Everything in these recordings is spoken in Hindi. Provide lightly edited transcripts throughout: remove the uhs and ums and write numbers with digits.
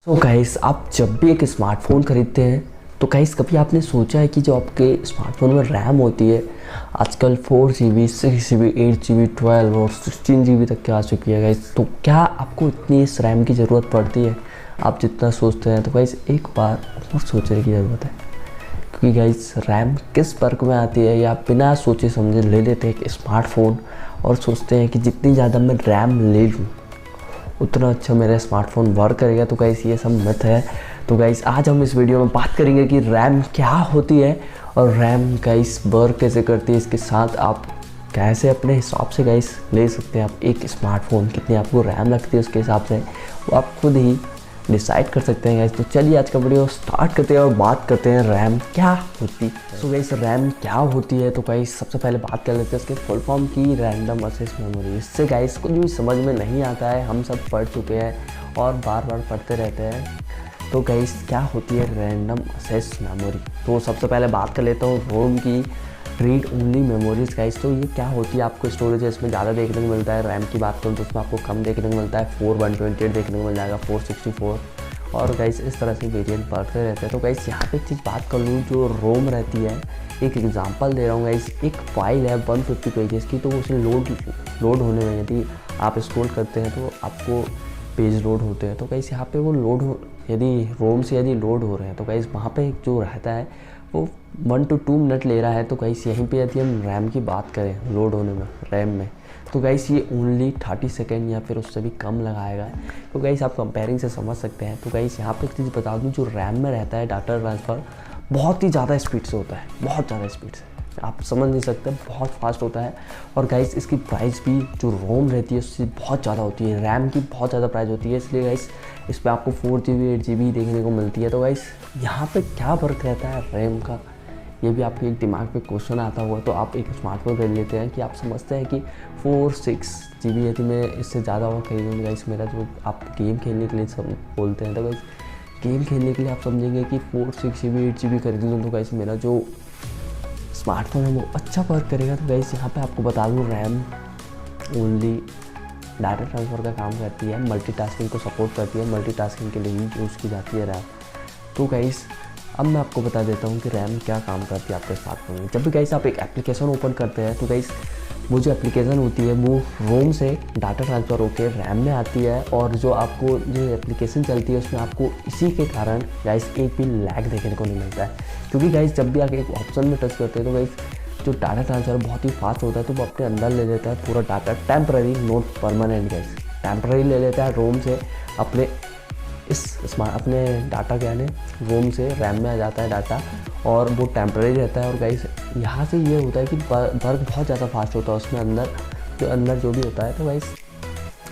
तो गाइस आप जब भी एक स्मार्टफ़ोन खरीदते हैं तो गाइस कभी आपने सोचा है कि जो आपके स्मार्टफ़ोन में रैम होती है आजकल 4 GB 6 GB 8 GB 12 और 16 GB तक के आ चुकी है गाइस। तो क्या आपको इतनी इस रैम की ज़रूरत पड़ती है आप जितना सोचते हैं? तो गाइस एक बार और सोचने की ज़रूरत है, क्योंकि गाइस रैम किस वर्क में आती है या बिना सोचे समझे ले लेते हैं एक स्मार्टफ़ोन और सोचते हैं कि जितनी ज़्यादा मैं रैम ले लूँ उतना अच्छा मेरा स्मार्टफोन वर्क करेगा। तो गाइस ये सब मिथ है। तो गाइस आज हम इस वीडियो में बात करेंगे कि रैम क्या होती है और रैम गाइस वर्क कैसे करती है, इसके साथ आप कैसे अपने हिसाब से गाइस ले सकते हैं। आप एक स्मार्टफोन कितनी आपको रैम लगती है उसके हिसाब से वो आप खुद ही डिसाइड कर सकते हैं गाइस। तो चलिए आज का वीडियो स्टार्ट करते हैं और बात करते हैं रैम क्या होती है। सो गाइस रैम क्या होती है, तो गाइस सबसे पहले बात कर लेते हैं इसके फुल फॉर्म की, रैंडम एक्सेस मेमोरी। इससे गाइस कुछ भी समझ में नहीं आता है, हम सब पढ़ चुके हैं और बार बार पढ़ते रहते हैं। तो गाइस क्या होती है रैंडम एक्सेस मेमोरी? तो सबसे पहले बात कर लेता हूँ रोम की, रीड ओनली मेमोरीज गाइस। तो ये क्या होती है, आपको स्टोरेज है इसमें ज़्यादा देखने को मिलता है। रैम की बात करूँ तो उसमें आपको कम देखने को मिलता है, 4128 देखने को मिल जाएगा, 464 और गाइस इस तरह से वेरिएंट बढ़ते रहते हैं। तो गाइस यहाँ पे एक चीज़ बात कर लूँ, जो रोम रहती है, एक एग्जांपल दे रहा हूँ गाइस। एक फाइल है 150 पेजेस की, तो उसे लोड होने में यदि आप स्क्रॉल करते हैं तो आपको पेज लोड होते हैं। तो गाइस यहाँ पे वो लोड हो, यदि रोम से यदि लोड हो रहे हैं तो गाइस वहाँ पे जो रहता है वो 1 to 2 मिनट ले रहा है। तो गाइस यहीं पे यदि हम रैम की बात करें लोड होने में रैम में, तो गाइस ये ओनली 30 सेकेंड या फिर उससे भी कम लगाएगा। तो गाइस आप कंपेयरिंग से समझ सकते हैं। तो गाइस यहाँ पे एक चीज़ बता दूँ, जो रैम में रहता है डाटा ट्रांसफ़र बहुत ही ज़्यादा स्पीड से होता है, बहुत ज़्यादा स्पीड से, आप समझ नहीं सकते, बहुत फास्ट होता है। और गाइस इसकी प्राइस भी जो रोम रहती है उससे बहुत ज़्यादा होती है, रैम की बहुत ज़्यादा प्राइस होती है। इसलिए गाइस इस पर आपको 4 GB 8 GB देखने को मिलती है। तो गाइस यहाँ पे क्या फ़र्क रहता है रैम का, ये भी आपके एक दिमाग पे क्वेश्चन आता हुआ। तो आप एक स्मार्टफोन खरीद लेते हैं कि आप समझते हैं कि 4-6 GB यदि मैं इससे ज़्यादा और खरीदूँगा गाइस, मेरा जो आप गेम खेलने के लिए सब बोलते हैं, तो गाइस गेम खेलने के लिए आप समझेंगे कि 4-6 GB 8 GB खरीद लूँ तो गाइस मेरा जो स्मार्टफोन है वो अच्छा वर्क करेगा। तो गाइस यहाँ पे आपको बता दूँ रैम ओनली डाटा ट्रांसफ़र का काम करती है, मल्टीटास्किंग को सपोर्ट करती है, मल्टीटास्किंग के लिए ही यूज़ की जाती है रैम। तो गाइस अब मैं आपको बता देता हूँ कि रैम क्या काम करती है आपके स्मार्टफोन में। जब भी गाइस आप एक एप्लीकेशन ओपन करते हैं तो गाइस वो जो एप्लीकेशन होती है वो रोम से डाटा ट्रांसफ़र होकर रैम में आती है, और जो आपको जो एप्लीकेशन चलती है उसमें आपको इसी के कारण गाइस एक भी लैग देखने को नहीं मिलता है। क्योंकि गाइस जब भी आप एक ऑप्शन में टच करते हैं तो गाइस जो डाटा ट्रांसफ़र बहुत ही फास्ट होता है, तो वो अपने अंदर ले लेता है पूरा data, temporary note permanent guys, temporary ले लेता है रोम से अपने अपने डाटा क्या है रोम से रैम में आ जाता है डाटा, और वो टेम्पररी रहता है। और गाइस यहाँ से ये होता है कि वर्क बहुत ज़्यादा फास्ट होता है उसमें अंदर जो भी होता है, तो गाइस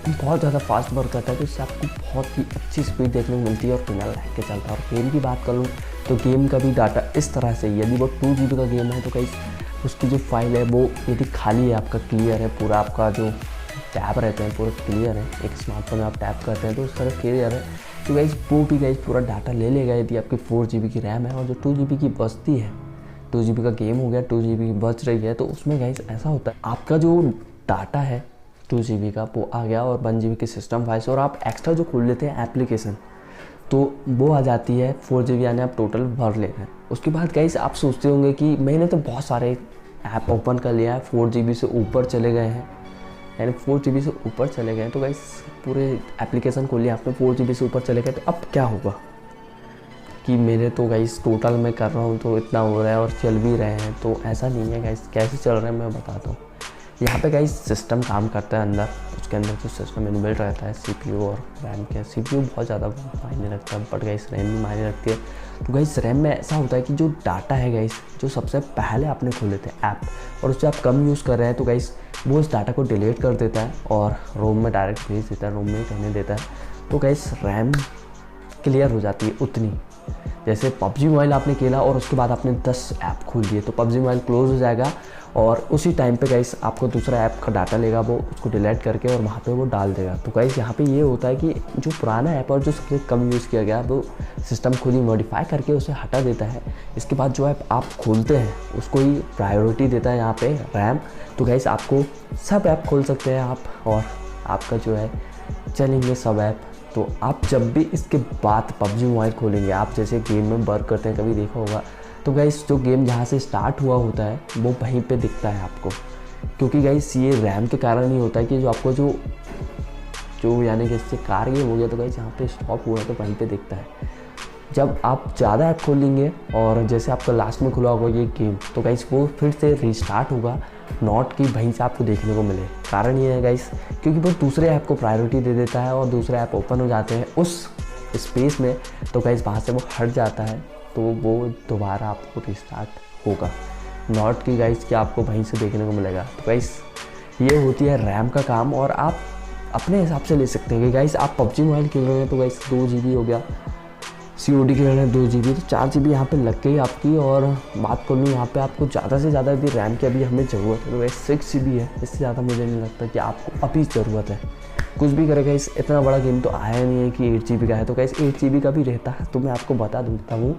बहुत ज़्यादा फास्ट वर्क करता है। तो इससे आपको बहुत ही अच्छी स्पीड देखने को मिलती है और बिना लैग के चलता है। और गेम की बात करूँ तो गेम का भी डाटा इस तरह से, यदि वो 2 GB का गेम है तो गाइस उसकी जो फाइल है वो यदि खाली है, आपका क्लियर है पूरा, आपका जो टैब रहते हैं पूरा क्लियर है, एक स्मार्टफोन में आप टैप करते हैं तो उस तरह क्लियर है, तो गाइस वो भी गाइस पूरा डाटा ले लेगा यदि आपकी 4 GB की रैम है। और जो 2 GB की बचती है, 2 GB का गेम हो गया, 2 GB की बच रही है, तो उसमें गाइस ऐसा होता है आपका जो डाटा है 2 GB का वो आ गया और 1 GB की सिस्टम फाइल्स, और आप एक्स्ट्रा जो खोल लेते हैं एप्लीकेशन तो वो आ जाती है 4 GB, यानी आप टोटल भर ले रहे हैं। उसके बाद गाइस आप सोचते होंगे कि मैंने तो बहुत सारे ऐप ओपन कर लिया है, 4 GB से ऊपर चले गए हैं, यानी 4 GB से ऊपर चले गए, तो गाइस पूरे एप्लीकेशन खोल लिया आपने, 4 GB से ऊपर चले गए, तो अब क्या होगा कि मेरे तो गाइस टोटल मैं कर रहा हूँ तो इतना हो रहा है और चल भी रहे हैं। तो ऐसा नहीं है गाइस, कैसे चल रहे हैं मैं बताता हूँ। यहाँ पे गाइस सिस्टम काम करता है अंदर, उसके अंदर जो सिस्टम इनबिल्ट रहता है CPU और रैम के, CPU बहुत ज़्यादा मायने रखता है बट गाइस रैम भी मायने रखती है। तो गाइस रैम में ऐसा होता है कि जो डाटा है गाइस, जो सबसे पहले आपने खोले थे ऐप और उससे आप कम यूज़ कर रहे हैं, तो गाइस वो इस डाटा को डिलीट कर देता है और रोम में डायरेक्ट भेज देता है, रोम में ही रहने देता है। तो गाइस रैम क्लियर हो जाती है उतनी, जैसे PUBG मोबाइल आपने खेला और उसके बाद आपने 10 ऐप खोल दिए तो PUBG मोबाइल क्लोज हो जाएगा, और उसी टाइम पे गाइस आपको दूसरा ऐप का डाटा लेगा, वो उसको डिलीट करके और वहाँ पे वो डाल देगा। तो गाइस यहाँ पे ये होता है कि जो पुराना ऐप और जो सबसे कम यूज़ किया गया वो सिस्टम खुद ही मॉडिफाई करके उसे हटा देता है। इसके बाद जो ऐप आप खोलते हैं उसको ही प्रायोरिटी देता है यहाँ पे रैम। तो गाइस आपको सब ऐप खोल सकते हैं आप, और आपका जो है चलेंगे सब ऐप। तो आप जब भी इसके बाद पबजी मोबाइल खोलेंगे, आप जैसे गेम में वर्क करते हैं, कभी देखा होगा, तो गाइस जो गेम जहाँ से स्टार्ट हुआ होता है वो वहीं पे दिखता है आपको, क्योंकि गाइस ये रैम के कारण ही होता है कि जो आपको जो यानी कि इससे कार गेम हो गया तो गाइस यहाँ पे स्टॉप हुआ है तो वहीं पे दिखता है। जब आप ज़्यादा ऐप खोल लेंगे और जैसे आपका लास्ट में खुला होगा ये गेम, तो गाइस वो फिर से रिस्टार्ट होगा, नॉट कि वहीं से आपको देखने को मिले। कारण ये है गाइस, क्योंकि वो दूसरे ऐप को प्रायोरिटी दे देता है और दूसरे ऐप ओपन हो जाते हैं उस स्पेस में, तो गाइस वहाँ से वो हट जाता है, तो वो दोबारा आपको रिस्टार्ट होगा, नॉट कि गाइस कि आपको वहीं से देखने को मिलेगा। तो गाइस ये होती है रैम का काम, और आप अपने हिसाब से ले सकते हैं कि गाइस आप पबजी मोबाइल खेल रहे हैं तो गाइस 2 GB हो गया, COD खेल रहे हैं 2 GB, तो 4 GB यहाँ पे लग गई आपकी। और बात कर लूँ यहाँ पे आपको ज़्यादा से ज़्यादा यदि रैम की अभी हमें ज़रूरत है तो वैसे 6 GB है, इससे ज़्यादा मुझे नहीं लगता कि आपको अभी ज़रूरत है। कुछ भी करेगा, इस इतना बड़ा गेम तो आया नहीं है कि 8 GB का है, तो गाइस 8 GB का भी रहता है तो मैं आपको बता देता हूँ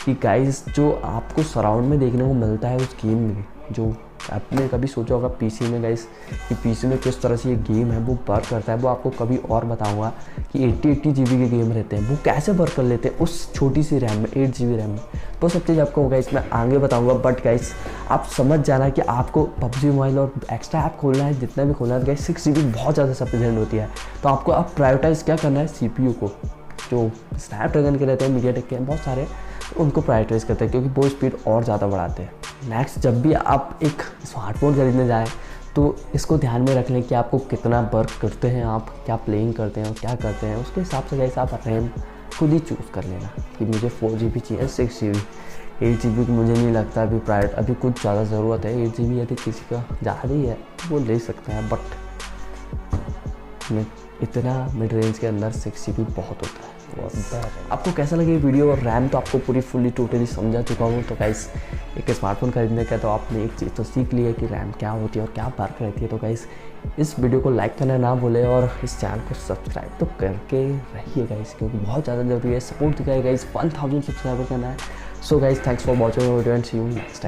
कि गाइस जो आपको सराउंड में देखने को मिलता है उस गेम में, जो आपने कभी सोचा होगा पीसी में गाइस कि पीसी में किस तरह से ये गेम है वो वर्क करता है, वो आपको कभी और बताऊंगा कि 80 GB के गेम रहते हैं वो कैसे वर्क कर लेते हैं उस छोटी सी रैम में, 8 GB रैम में। वो सब चीज़ आपको गाइस मैं आगे बताऊंगा, बट गाइस आप समझ जाना कि आपको पबजी मोबाइल और एक्स्ट्रा ऐप खोलना है, जितना भी खोलना है, तो गाइस 6 GB बहुत ज़्यादा सफिशिएंट होती है। तो आपको अब प्रायोरिटाइज़ क्या करना है, CPU को, जो स्नैपड्रैगन के रहते हैं, मीडियाटेक के हैं बहुत सारे, उनको प्रायोरिटाइज़ करते हैं क्योंकि वो स्पीड और ज़्यादा बढ़ाते हैं। नेक्स्ट, जब भी आप एक स्मार्टफोन खरीदने जाएँ तो इसको ध्यान में रख लें कि आपको कितना वर्क करते हैं, आप क्या प्लेइंग करते हैं और क्या करते हैं, उसके हिसाब से गाइस आप रैम खुद ही चूज़ कर लेना कि मुझे 4 GB चाहिए, 6 GB, 8 GB की मुझे नहीं लगता अभी कुछ ज़्यादा ज़रूरत है। 8 GB यदि किसी का ज़्यादा ही है तो वो ले सकते हैं, बट इतना मिड रेंज के अंदर 6 GB बहुत होता है। आपको कैसा लगे वीडियो, और रैम तो आपको पूरी फुली टोटली समझा चुका हूँ। तो गाइस एक स्मार्टफोन खरीदने का तो आपने एक चीज़ तो सीख ली है कि रैम क्या होती है और क्या वर्क रहती है। तो गाइस इस वीडियो को लाइक करना ना भूलें और इस चैनल को सब्सक्राइब तो करके रहिए गाइस, क्योंकि बहुत ज़्यादा जरूरी है, सपोर्ट दिखाएगा गाइस। 1000 सब्सक्राइबर करना है। So guys thanks for watching video and see you next time.